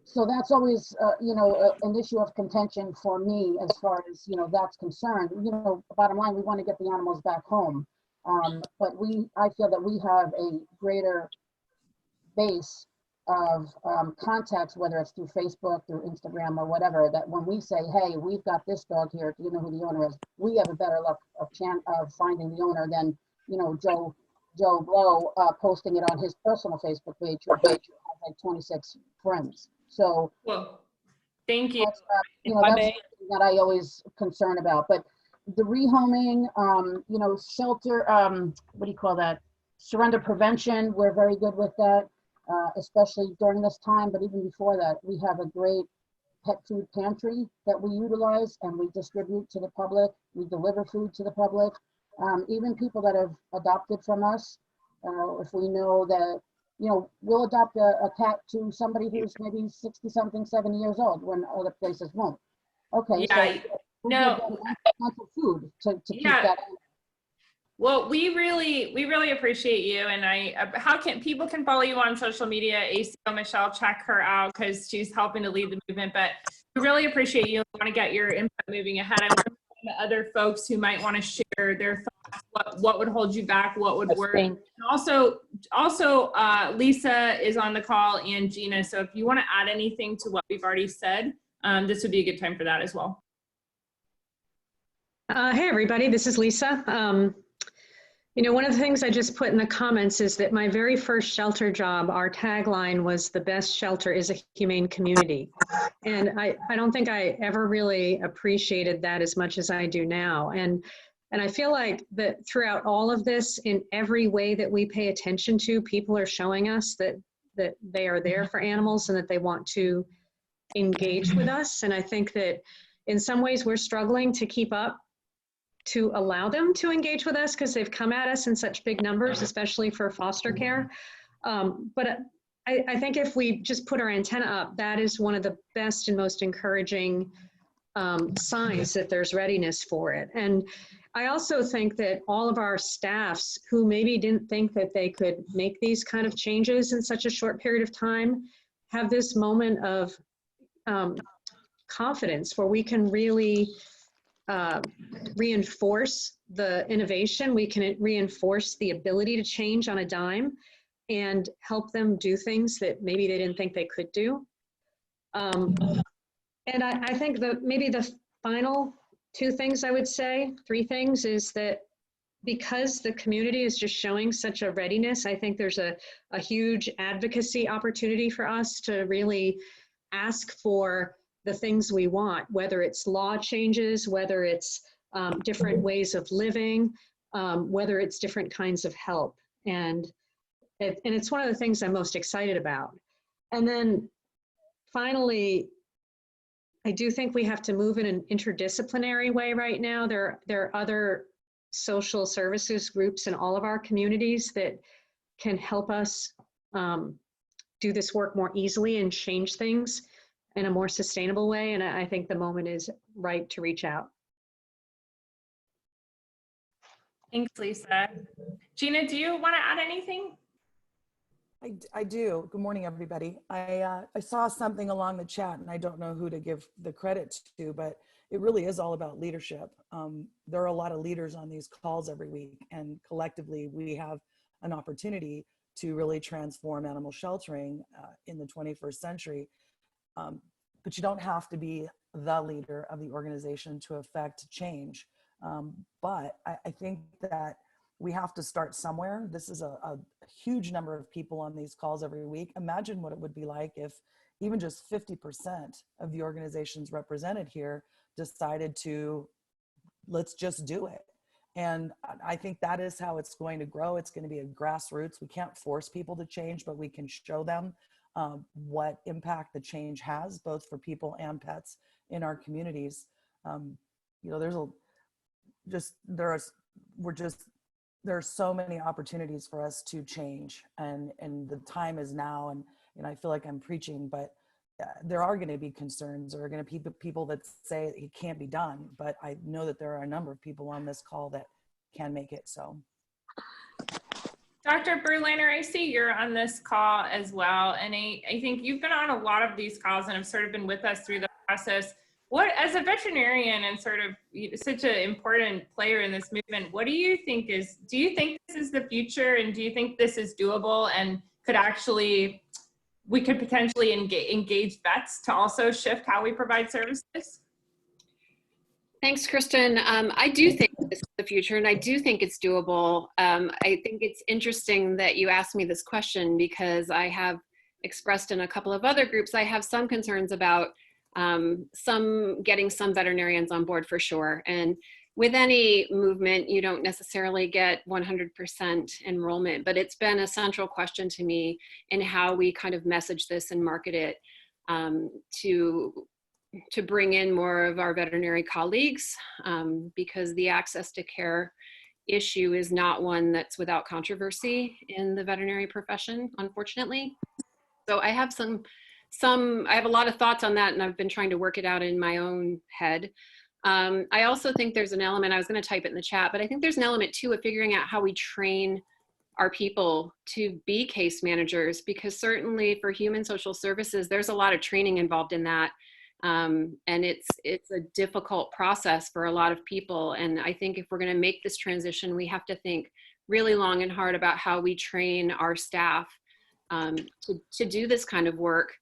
So that's always, an issue of contention for me as far as, that's concerned. Bottom line, we want to get the animals back home. But I feel that we have a greater base of contacts, whether it's through Facebook, through Instagram, or whatever, that when we say, hey, we've got this dog here, do you know who the owner is? We have a better luck of finding the owner than, Joe Blow posting it on his personal Facebook page, who has like 26 friends. So, well, thank you. that's, that's something that I always concern about. But the rehoming, shelter, what do you call that? Surrender prevention, we're very good with that, especially during this time. But even before that, we have a great pet food pantry that we utilize and we distribute to the public. We deliver food to the public. Even people that have adopted from us, if we know that, we'll adopt a cat to somebody who's maybe 60 something, 70 years old when other places won't. Okay, yeah, so no, mental food to keep yeah. that. Well, we really appreciate you, and how can people follow you on social media? ACO Michele, check her out because she's helping to lead the movement. But we really appreciate you. Want to get your input moving ahead. I want to to other folks who might want to share their thoughts. What would hold you back? What would work? And also, Lisa is on the call and Gina. So if you want to add anything to what we've already said, this would be a good time for that as well. Hey, everybody, this is Lisa. One of the things I just put in the comments is that my very first shelter job, our tagline was "The best shelter is a humane community." And I don't think I ever really appreciated that as much as I do now. And I feel like that throughout all of this, in every way that we pay attention to, people are showing us that they are there for animals and that they want to engage with us. And I think that in some ways we're struggling to keep up to allow them to engage with us because they've come at us in such big numbers, especially for foster care. But I think if we just put our antenna up, that is one of the best and most encouraging signs that there's readiness for it. And I also think that all of our staffs who maybe didn't think that they could make these kind of changes in such a short period of time have this moment of confidence where we can really reinforce the innovation. We can reinforce the ability to change on a dime and help them do things that maybe they didn't think they could do. And I think that maybe the final two things I would say, three things, is that because the community is just showing such a readiness, I think there's a huge advocacy opportunity for us to really ask for the things we want, whether it's law changes, whether it's different ways of living, whether it's different kinds of help. And it's one of the things I'm most excited about. And then finally, I do think we have to move in an interdisciplinary way right now. There are other social services groups in all of our communities that can help us do this work more easily and change things in a more sustainable way. And I think the moment is right to reach out. Thanks, Lisa. Gina, do you want to add anything? I do. Good morning, everybody. I saw something along the chat, and I don't know who to give the credit to, but it really is all about leadership. There are a lot of leaders on these calls every week, and collectively we have an opportunity to really transform animal sheltering in the 21st century. But you don't have to be the leader of the organization to affect change. But I think that we have to start somewhere. This is a huge number of people on these calls every week. Imagine what it would be like if even just 50% of the organizations represented here decided to, let's just do it. And I think that is how it's going to grow. It's going to be a grassroots. We can't force people to change, but we can show them what impact the change has, both for people and pets in our communities. We're just there are so many opportunities for us to change, and the time is now. And I feel like I'm preaching, but there are going to be concerns. There are going to be people that say it can't be done, but I know that there are a number of people on this call that can make it. So Dr. Berliner, I see you're on this call as well. And I think you've been on a lot of these calls and have sort of been with us through the process. What, as a veterinarian and sort of such an important player in this movement, what do you think do you think this is the future, and do you think this is doable and we could potentially engage vets to also shift how we provide services? Thanks, Kristen. I do think this is the future, and I do think it's doable. I think it's interesting that you asked me this question, because I have expressed in a couple of other groups, I have some concerns about getting some veterinarians on board, for sure. And with any movement, you don't necessarily get 100% enrollment, but it's been a central question to me in how we kind of message this and market it to bring in more of our veterinary colleagues, because the access to care issue is not one that's without controversy in the veterinary profession, unfortunately. So I have I have a lot of thoughts on that, and I've been trying to work it out in my own head. I also think there's an element, I was going to type it in the chat, but I think there's an element too of figuring out how we train our people to be case managers, because certainly for human social services, there's a lot of training involved in that. And it's a difficult process for a lot of people. And I think if we're going to make this transition, we have to think really long and hard about how we train our staff to do this kind of work,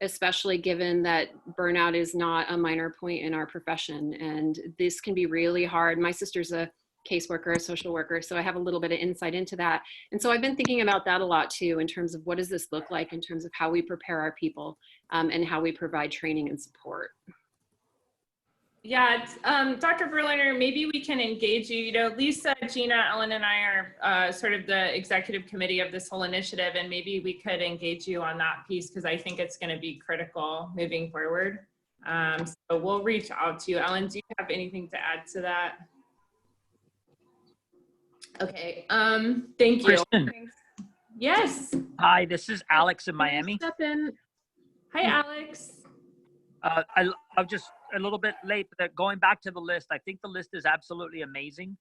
especially given that burnout is not a minor point in our profession. And this can be really hard. My sister's a caseworker, a social worker, so I have a little bit of insight into that. And so I've been thinking about that a lot too, in terms of what does this look like in terms of how we prepare our people and how we provide training and support. Yeah, Dr. Berliner, maybe we can engage you. You know, Lisa, Gina, Ellen, and I are sort of the executive committee of this whole initiative, and maybe we could engage you on that piece, because I think it's going to be critical moving forward. So we'll reach out to you. Ellen, do you have anything to add to that? Okay, thank you. Kristen. Yes. Hi, this is Alex in Miami. Step in. Hi, Alex. I'm just a little bit late, but going back to the list, I think the list is absolutely amazing.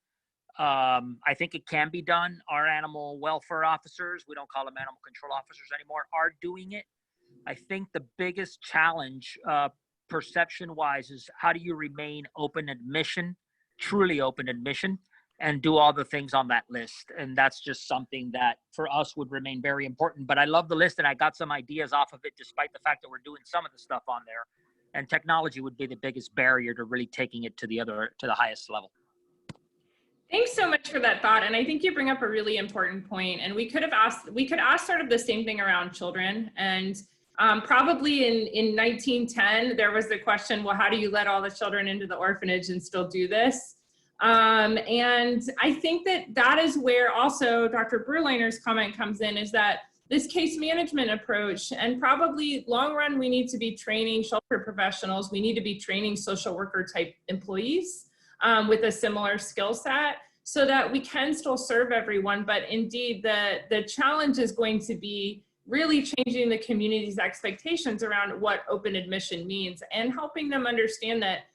I think it can be done. Our animal welfare officers, we don't call them animal control officers anymore, are doing it. I think the biggest challenge, perception-wise, is how do you remain open admission, truly open admission, and do all the things on that list. And that's just something that for us would remain very important. But I love the list, and I got some ideas off of it, despite the fact that we're doing some of the stuff on there. And technology would be the biggest barrier to really taking it to the highest level. Thanks so much for that thought. And I think you bring up a really important point. And we could ask sort of the same thing around children. And probably in 1910, there was the question, well, how do you let all the children into the orphanage and still do this? And I think that is where also Dr. Berliner's comment comes in, is that this case management approach, and probably long run, we need to be training shelter professionals. We need to be training social worker type employees with a similar skill set, so that we can still serve everyone. But indeed, the challenge is going to be really changing the community's expectations around what open admission means, and helping them understand that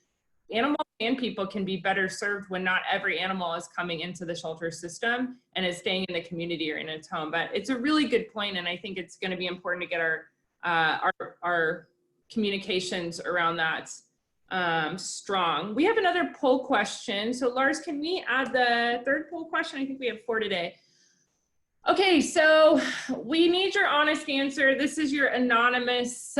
animals and people can be better served when not every animal is coming into the shelter system and is staying in the community or in its home. But it's a really good point, and I think it's going to be important to get our communications around that strong. We have another poll question. So Lars, can we add the third poll question? I think we have 4 today. Okay, so we need your honest answer. This is your anonymous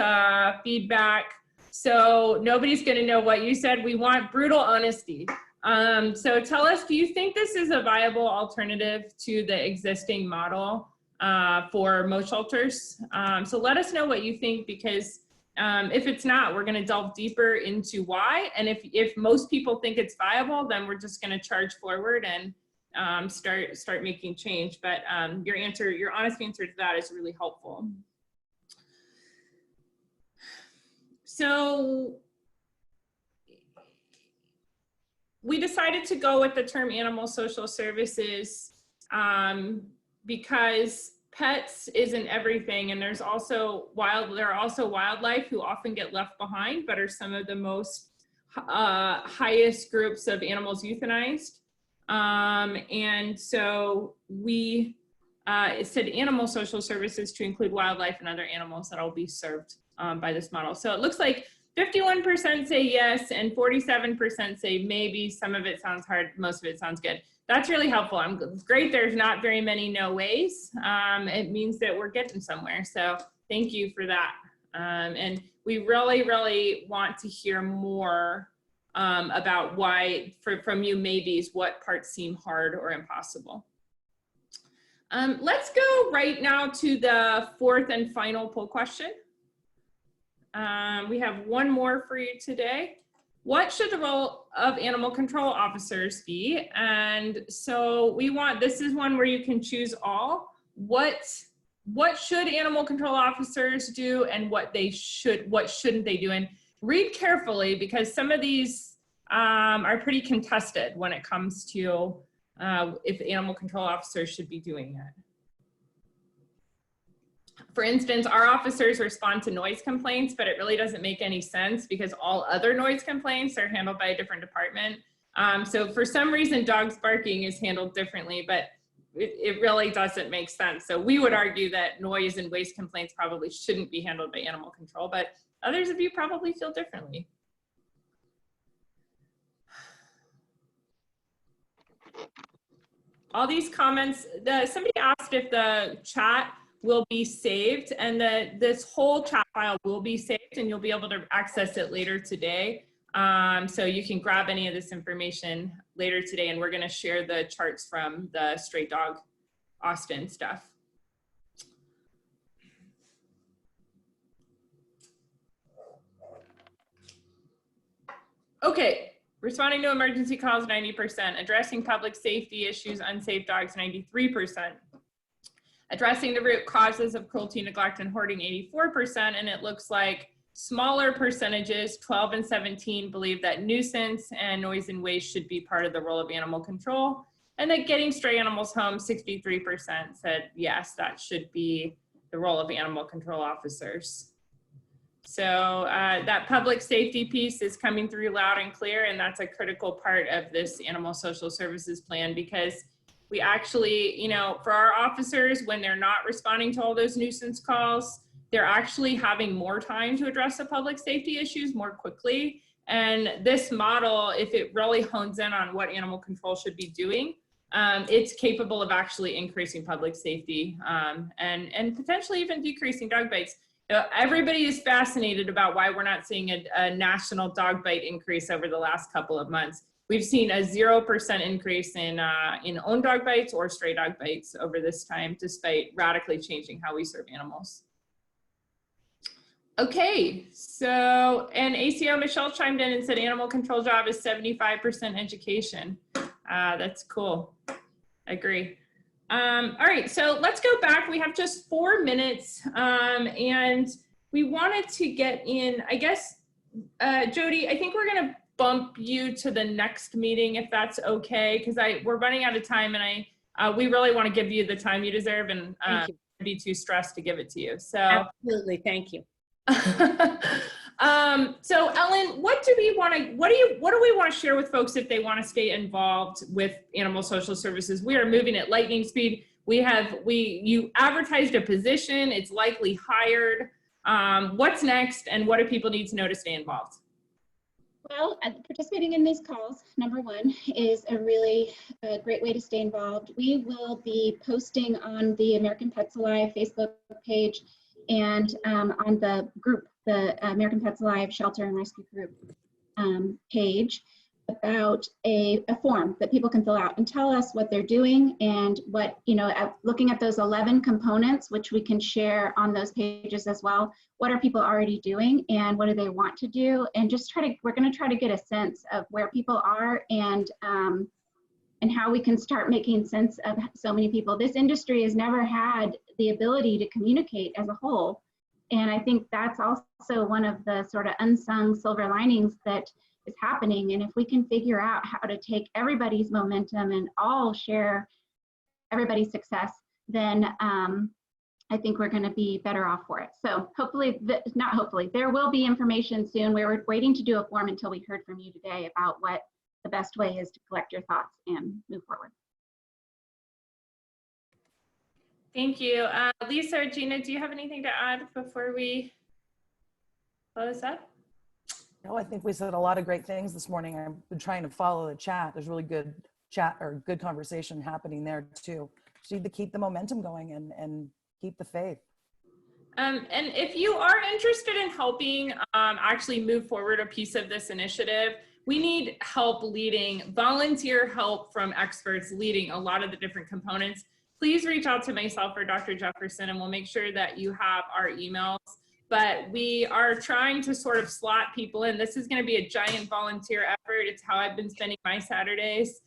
feedback. So nobody's going to know what you said. We want brutal honesty. So tell us, do you think this is a viable alternative to the existing model for most shelters? So let us know what you think, because if it's not, we're going to delve deeper into why. And if most people think it's viable, then we're just going to charge forward and start making change. But your honest answer to that is really helpful. So we decided to go with the term animal social services because pets isn't everything, and there are also wildlife who often get left behind, but are some of the most highest groups of animals euthanized. And so we said animal social services to include wildlife and other animals that will be served by this model. So it looks like 51% say yes and 47% say maybe. Some of it sounds hard, most of it sounds good. That's really helpful. It's great there's not very many no ways. It means that we're getting somewhere. So thank you for that. And we really, really want to hear more about why, from you maybes, what parts seem hard or impossible. Let's go right now to the fourth and final poll question. We have one more for you today. What should the role of animal control officers be? And so this is one where you can choose all. What should animal control officers do, and what shouldn't they do? And read carefully, because some of these are pretty contested when it comes to if animal control officers should be doing it. For instance, our officers respond to noise complaints, but it really doesn't make any sense because all other noise complaints are handled by a different department. So for some reason, dogs barking is handled differently, but it really doesn't make sense. So we would argue that noise and waste complaints probably shouldn't be handled by animal control, but others of you probably feel differently. All these comments, somebody asked if the chat will be saved, and this whole chat file will be saved, and you'll be able to access it later today. So you can grab any of this information later today, and we're going to share the charts from the Stray Dog Austin stuff. Okay, responding to emergency calls, 90%. Addressing public safety issues, unsafe dogs, 93%. Addressing the root causes of cruelty, neglect, and hoarding, 84%. And it looks like smaller percentages, 12 and 17, believe that nuisance and noise and waste should be part of the role of animal control. And that getting stray animals home, 63% said yes, that should be the role of animal control officers. So that public safety piece is coming through loud and clear, and that's a critical part of this animal social services plan, because we actually, for our officers, when they're not responding to all those nuisance calls, they're actually having more time to address the public safety issues more quickly. And this model, if it really hones in on what animal control should be doing, it's capable of actually increasing public safety and potentially even decreasing dog bites. Everybody is fascinated about why we're not seeing a national dog bite increase over the last couple of months. We've seen a 0% increase in own dog bites or stray dog bites over this time, despite radically changing how we serve animals. Okay, so, and ACO Michele chimed in and said animal control job is 75% education. That's cool. I agree. All right, so let's go back. We have just 4 minutes, and we wanted to get in, I guess, Jody, I think we're gonna bump you to the next meeting if that's okay, because we're running out of time, and we really want to give you the time you deserve, and be too stressed to give it to you. So absolutely, thank you. So Ellen, what do we want to share with folks if they want to stay involved with animal social services? We are moving at lightning speed. You advertised a position, it's likely hired. What's next, and what do people need to know to stay involved? Well, participating in these calls, number one, is a really great way to stay involved. We will be posting on the American Pets Alive Facebook page and on the group, the American Pets Alive Shelter and Rescue Group page, about a form that people can fill out and tell us what they're doing and what, looking at those 11 components, which we can share on those pages as well. What are people already doing and what do they want to do? And just we're going to try to get a sense of where people are and how we can start making sense of so many people. This industry has never had the ability to communicate as a whole. And I think that's also one of the sort of unsung silver linings that is happening. And if we can figure out how to take everybody's momentum and all share everybody's success, then I think we're going to be better off for it. So hopefully, not hopefully, there will be information soon. We were waiting to do a form until we heard from you today about what the best way is to collect your thoughts and move forward. Thank you. Lisa or Gina, do you have anything to add before we close up? No, I think we said a lot of great things this morning. I've been trying to follow the chat. There's really good chat or good conversation happening there too. Just need to keep the momentum going and keep the faith. And if you are interested in helping actually move forward a piece of this initiative, we need help leading, volunteer help from experts leading a lot of the different components. Please reach out to myself or Dr. Jefferson, and we'll make sure that you have our emails. But we are trying to sort of slot people in. This is going to be a giant volunteer effort. It's how I've been spending my Saturdays,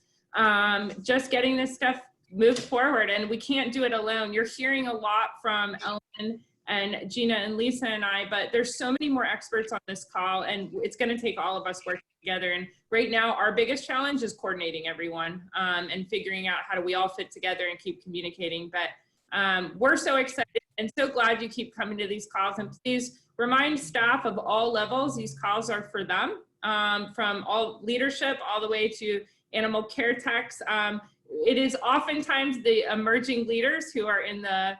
just getting this stuff moved forward. And we can't do it alone. You're hearing a lot from Ellen and Gina and Lisa and I, but there's so many more experts on this call, and it's going to take all of us working together. And right now, our biggest challenge is coordinating everyone and figuring out how do we all fit together and keep communicating. But we're so excited and so glad you keep coming to these calls. And please remind staff of all levels, these calls are for them, from all leadership all the way to animal care techs. It is oftentimes the emerging leaders who are in the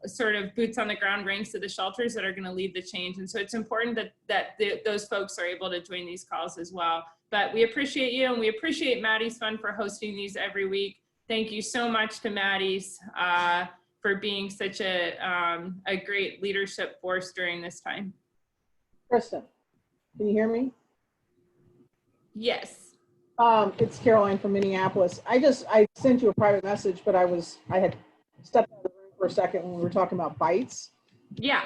sort of boots on the ground ranks of the shelters that are going to lead the change. And so it's important that those folks are able to join these calls as well. But we appreciate you, and we appreciate Maddie's Fund for hosting these every week. Thank you so much to Maddie's for being such a great leadership force during this time. Kristen, can you hear me? Yes. It's Caroline from Minneapolis. I sent you a private message, but I had stepped out of the room for a second when we were talking about bites. Yeah.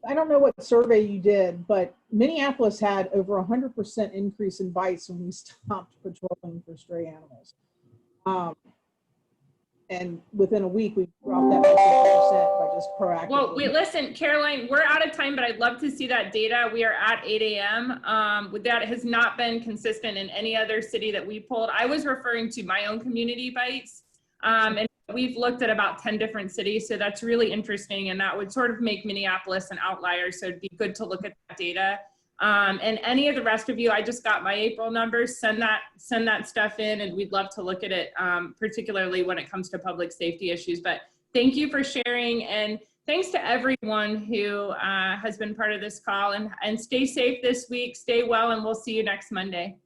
I don't know what survey you did, but Minneapolis had over 100% increase in bites when we stopped patrolling for stray animals. And within a week, we dropped that by 50% by just proactively. Well, listen, Caroline, we're out of time, but I'd love to see that data. We are at 8 a.m. That has not been consistent in any other city that we pulled. I was referring to my own community bites. And we've looked at about 10 different cities. So that's really interesting. And that would sort of make Minneapolis an outlier. So it'd be good to look at that data. And any of the rest of you, I just got my April numbers, send that stuff in, and we'd love to look at it, particularly when it comes to public safety issues. But thank you for sharing, and thanks to everyone who has been part of this call, and stay safe this week, stay well, and we'll see you next Monday.